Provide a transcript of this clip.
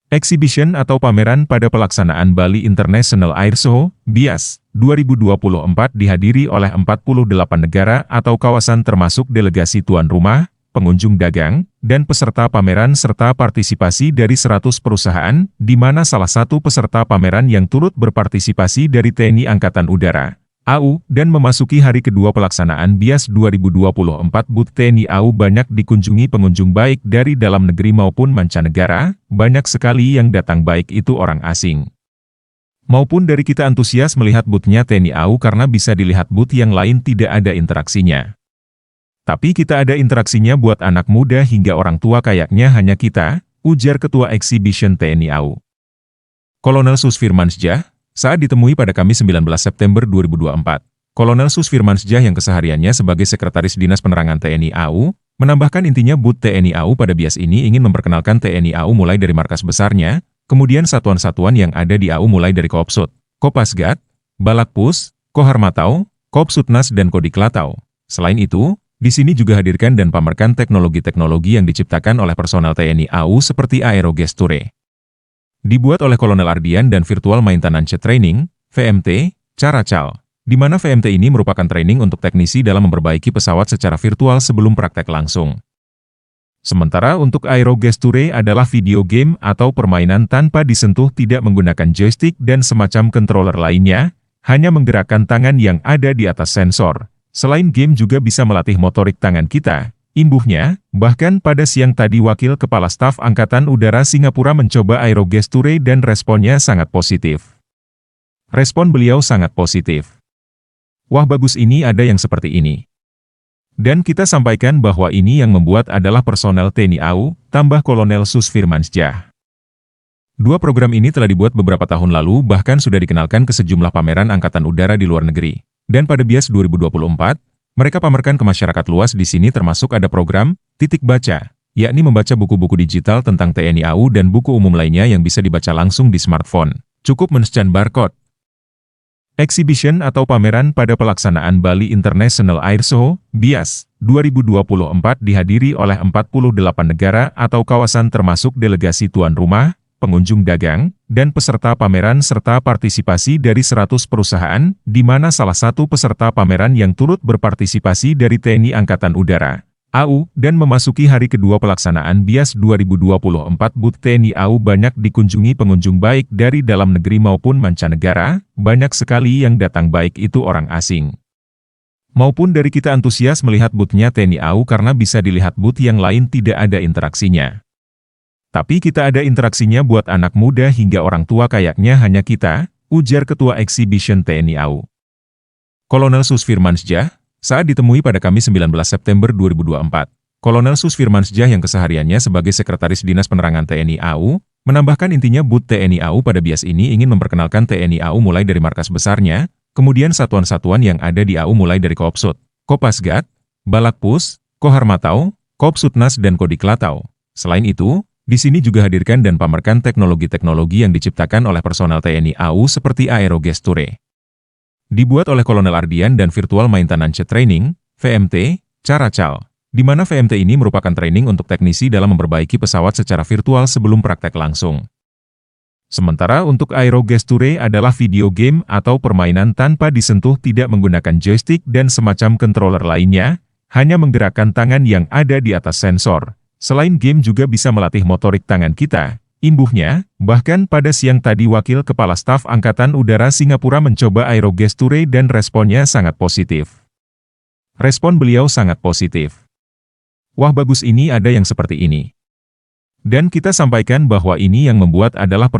Exhibition atau pameran pada pelaksanaan Bali International Air Show, BIAS, 2024 dihadiri oleh 48 negara atau kawasan termasuk delegasi tuan rumah, pengunjung dagang, dan peserta pameran serta partisipasi dari 100 perusahaan, di mana salah satu peserta pameran yang turut berpartisipasi dari TNI Angkatan Udara, AU, dan memasuki hari kedua pelaksanaan BIAS 2024 booth TNI AU banyak dikunjungi pengunjung baik dari dalam negeri maupun mancanegara, banyak sekali yang datang baik itu orang asing. Maupun dari kita antusias melihat booth-nya TNI AU karena bisa dilihat booth yang lain tidak ada interaksinya. Tapi kita ada interaksinya buat anak muda hingga orang tua kayaknya hanya kita, ujar Ketua Exhibition TNI AU. Kolonel Sus Firmansyah, saat ditemui pada Kamis 19 September 2024, Kolonel Sus Firmansyah yang kesehariannya sebagai Sekretaris Dinas Penerangan TNI AU, menambahkan intinya booth TNI AU pada BIAS ini ingin memperkenalkan TNI AU mulai dari markas besarnya, kemudian satuan-satuan yang ada di AU mulai dari Kopsut, Kopasgat, Balakpus, Koharmatau, Kopsutnas dan Kodiklatau. Selain itu, di sini juga hadirkan dan pamerkan teknologi-teknologi yang diciptakan oleh personel TNI AU seperti Aerogesture. Dibuat oleh Kolonel Ardian dan Virtual Maintenance Training, VMT, Caracal, di mana VMT ini merupakan training untuk teknisi dalam memperbaiki pesawat secara virtual sebelum praktek langsung. Sementara untuk Aerogesture adalah video game atau permainan tanpa disentuh tidak menggunakan joystick dan semacam controller lainnya, hanya menggerakkan tangan yang ada di atas sensor. Selain game juga bisa melatih motorik tangan kita. Imbuhnya, bahkan pada siang tadi Wakil Kepala Staf Angkatan Udara Singapura mencoba Aerogesture dan responnya sangat positif. Respon beliau sangat positif. Wah bagus ini ada yang seperti ini. Dan kita sampaikan bahwa ini yang membuat adalah personel TNI AU, tambah Kolonel Sus Firmansyah. Dua program ini telah dibuat beberapa tahun lalu bahkan sudah dikenalkan ke sejumlah pameran Angkatan Udara di luar negeri. Dan pada BIAS 2024, mereka pamerkan ke masyarakat luas di sini termasuk ada program Titik Baca, yakni membaca buku-buku digital tentang TNI AU dan buku umum lainnya yang bisa dibaca langsung di smartphone. Cukup men-scan barcode. Exhibition atau pameran pada pelaksanaan Bali International Air Show, BIAS, 2024 dihadiri oleh 48 negara atau kawasan termasuk delegasi tuan rumah, pengunjung dagang, dan peserta pameran serta partisipasi dari 100 perusahaan, di mana salah satu peserta pameran yang turut berpartisipasi dari TNI Angkatan Udara, AU, dan memasuki hari kedua pelaksanaan BIAS 2024 booth TNI AU banyak dikunjungi pengunjung baik dari dalam negeri maupun mancanegara, banyak sekali yang datang baik itu orang asing. Maupun dari kita antusias melihat booth-nya TNI AU karena bisa dilihat booth yang lain tidak ada interaksinya. Tapi kita ada interaksinya buat anak muda hingga orang tua kayaknya hanya kita, ujar Ketua Exhibition TNI AU. Kolonel Sus Firmansyah, saat ditemui pada Kamis 19 September 2024, Kolonel Sus Firmansyah yang kesehariannya sebagai Sekretaris Dinas Penerangan TNI AU, menambahkan intinya booth TNI AU pada BIAS ini ingin memperkenalkan TNI AU mulai dari markas besarnya, kemudian satuan-satuan yang ada di AU mulai dari Kopsut, Kopasgat, Balakpus, Koharmatau, Kopsutnas dan Kodiklatau. Selain itu, di sini juga hadirkan dan pamerkan teknologi-teknologi yang diciptakan oleh personel TNI AU seperti Aerogesture. Dibuat oleh Kolonel Ardian dan Virtual Maintenance Training, VMT, Caracal, di mana VMT ini merupakan training untuk teknisi dalam memperbaiki pesawat secara virtual sebelum praktek langsung. Sementara untuk Aerogesture adalah video game atau permainan tanpa disentuh tidak menggunakan joystick dan semacam controller lainnya, hanya menggerakkan tangan yang ada di atas sensor. Selain game juga bisa melatih motorik tangan kita. Imbuhnya, bahkan pada siang tadi Wakil Kepala Staf Angkatan Udara Singapura mencoba Aerogesture dan responnya sangat positif. Respon beliau sangat positif. Wah bagus ini ada yang seperti ini. Dan kita sampaikan bahwa ini yang membuat adalah